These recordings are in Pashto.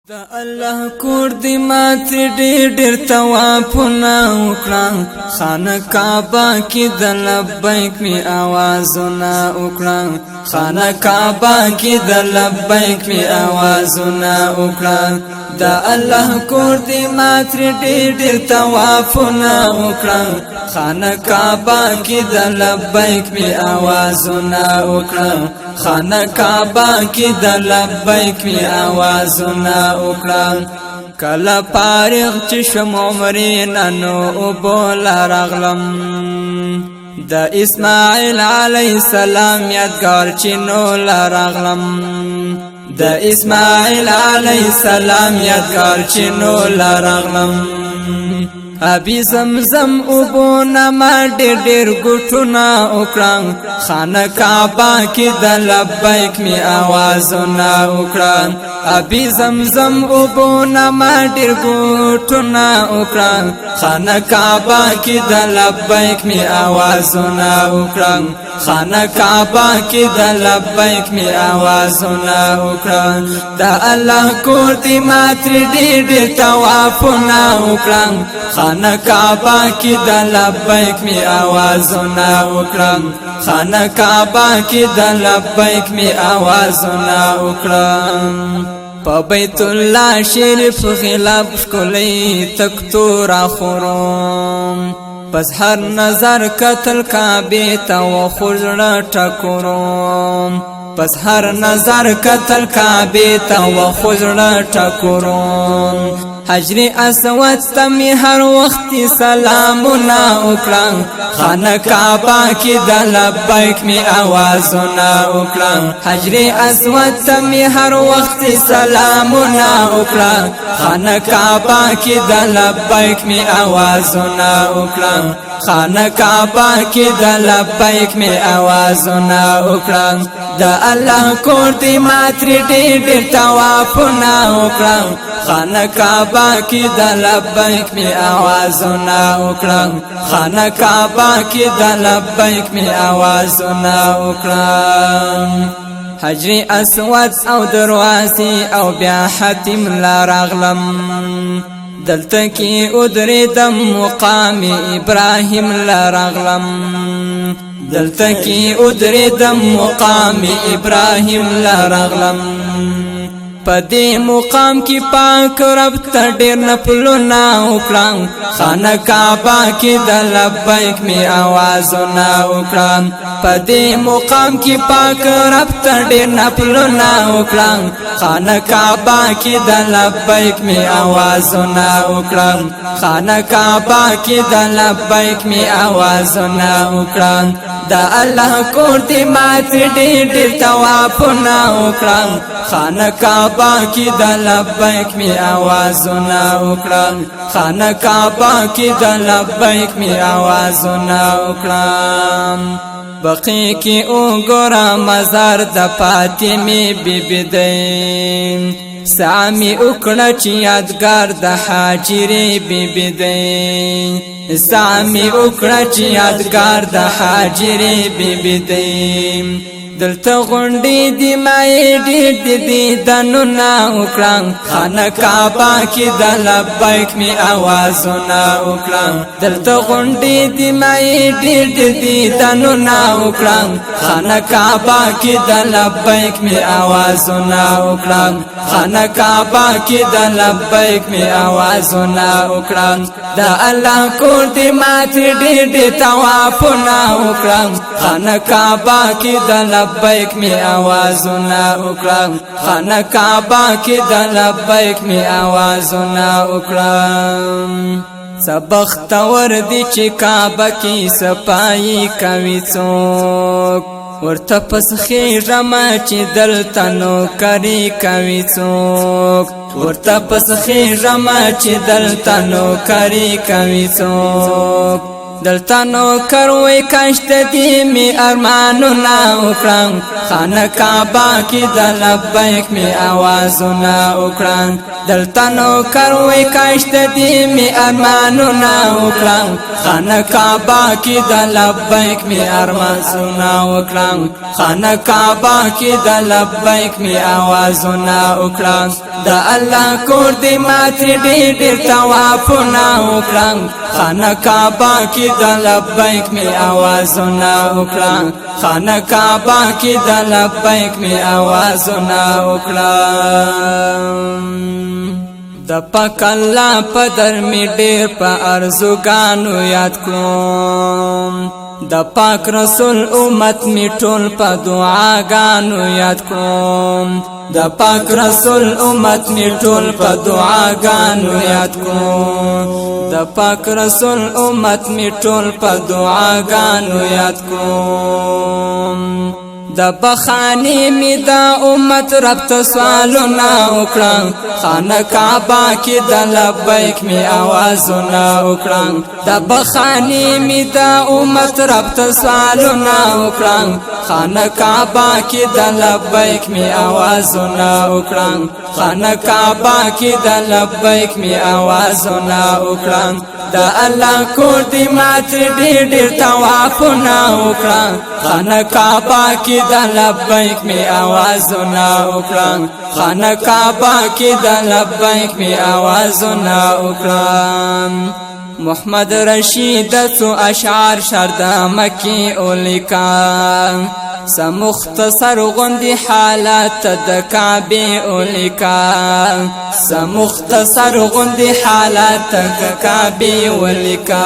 دا الله کور دی مات ډېر توافونه وکړه خانه کعبه کې د لبیک می آوازونه وکړه خانه کعبه کې د لبیک می آوازونه وکړه دا الله کور دی مات ډېر توافونه وکړه خانه کعبه کې د لبیک می آوازونه وکړه خانه کعبه کې د لبیک می آوازونه کلا پارغ چشم عمرین انو بولا رغلم دا اسماعیل علیہ السلام یادگار چنو لرغلم دا اسماعیل علیہ السلام یادگار چنو لرغلم ابي زمزم اوبونه ما ډېر ګټونه وکړه خانه کعبه کې د لبیک می آوازونه وکړه ابي زمزم اوبونه ما ډېر ګټونه وکړه خانه کعبه کې د لبیک می آوازونه وکړه خانه کعبه کې د لبیک می آوازونه وکړه دا الله کور دی مات ډېر توافونه وکړه خانه کعبه کې د لبیک می آوازونه وکړه خانه کعبه کې د لبیک می آوازونه وکړه په بیت الله شریف خلاف کلی تکتور خروم پس هر نظر قتل کعبه ته و خزړه ټکروم پس هر نظر قتل کعبه ته و خزړه ټکروم حجر اسود تمی هر وخت سلامونه وکړه خانه کعبه کې د لبیک می آوازونه وکړه حجر اسود تمی هر وخت سلامونه وکړه خانه کعبه کې د لبیک می آوازونه وکړه خانه کعبه کې د لبیک می آوازونه وکړه د الله کور دی مات ډېر توافونه وکړه خانه کعبه کې د لبیک می آوازونه وکړه خانه کعبه کې د لبیک می آوازونه وکړه حجر اسود او دروازې او بیا حتیم لرغلم دلته کې ودرېدم مقام ابراهیم لرغلم دلته کې ودرېدم مقام ابراهیم لرغلم پدې مقام کې پاک رب ته ډېر نفلونه وکړه خانه کعبه کې د لبیک می آوازونه وکړه پدې مقام کې پاک رب ته ډېر نفلونه وکړه خانه کعبه کې د لبیک می آوازونه وکړه خانه کعبه کې د لبیک می آوازونه وکړه دا الله کور دی مات ډېر توافونه وکړه خانه کعبه کې د لبیک می آوازونه وکړه خانه کعبه کې د لبیک می آوازونه وکړه بقی کې وګوره مزار د فاطمه بیبي دی سامي وکړه چې یادګار د حاجرې بیبي دی سامي وکړه چې یادګار د حاجرې بیبي دی دلته غونډې دی مای ډېر دی دنونه وکړه خانه کعبه کې د لبیک می آوازونه وکړه دلته غونډې دی مای ډېر دی دنونه وکړه خانه کعبه کې د لبیک می آوازونه وکړه خانه کعبه کې د لبیک می آوازونه وکړه دا الله کور دی مات ډېر توافونه وکړه خانه کعبه کې د لبیک می آوازونه وکړه خانه کعبه کې د لبیک می آوازونه وکړه سبخت ور دي چې کعبه کې صفائی کوي څوک ورته پس خیرم چې دلته نوکري کوي څوک ورته پس خیرم چې دلته نوکري کوي څوک دلتا نوکر وی کشت دی می ارمانونا اکران خانه کعبه کی د لبیک می آوازونا اکران دلتا نوکر وی کشت دی می ارمانونا اکران خانه کعبه کی د لبیک می ارمانونا اکران خانه کعبه کی د لبیک می آوازونا اکران د الله کور دی ماتری ډیر توافنا اکران خانه کعبه کی د لبیک می آوازونا اکران خانه کعبه کی د لبیک می آوازونا اکران د پاک الله په در می ډیر په ارزوګانو یاد کړم د پاک رسول امت می ټول په دعاګانو یاد کړم د پاک رسول امت می ټول په دعاګانو یاد کړم د پاک رسول امت می ټول په دعاګانو یاد کړم د بخانی می دا امت رب ته سوالونه وکړم خانه کعبه کی د لبیک می آوازونه وکړم د بخانی می دا امت رب ته سوالونه وکړم خانه کعبه کی د لبیک می آوازونه وکړم خانه کعبه کی د لبیک می آوازونه وکړم د الله کور دی مات ډیر توافونه وکړم خانه کعبه کی د لبیک می آوازونه وکړم خانه کعبه کی د لبیک می آوازونه وکړم محمدرشیدزاھدصاحب اشعار شرد مکی اولیکا سمختصر غندی حالات د کعبه اولیکا سمختصر غندی حالات د کعبه اولیکا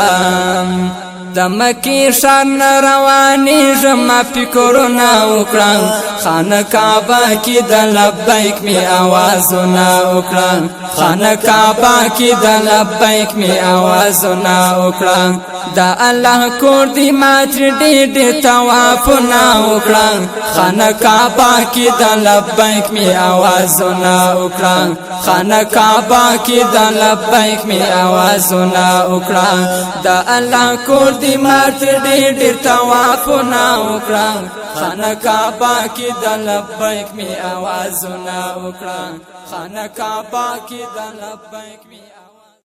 د مکی شان رواني جما فکرونه وکړم خانه کعبه کی د لبیک می آوازونه وکړم خانه کعبه کی د لبیک می آوازونه وکړم د الله کور دی مات ډیر توافونه وکړم خانه کعبه کی د لبیک می آوازونه وکړم خانه کعبه کی د لبیک می آوازونه وکړم د الله کور دی مات ډیر توافونه وکړم خانه کعبه کی د لبیک می آوازونه وکړم خانه کعبه کی د لبیک می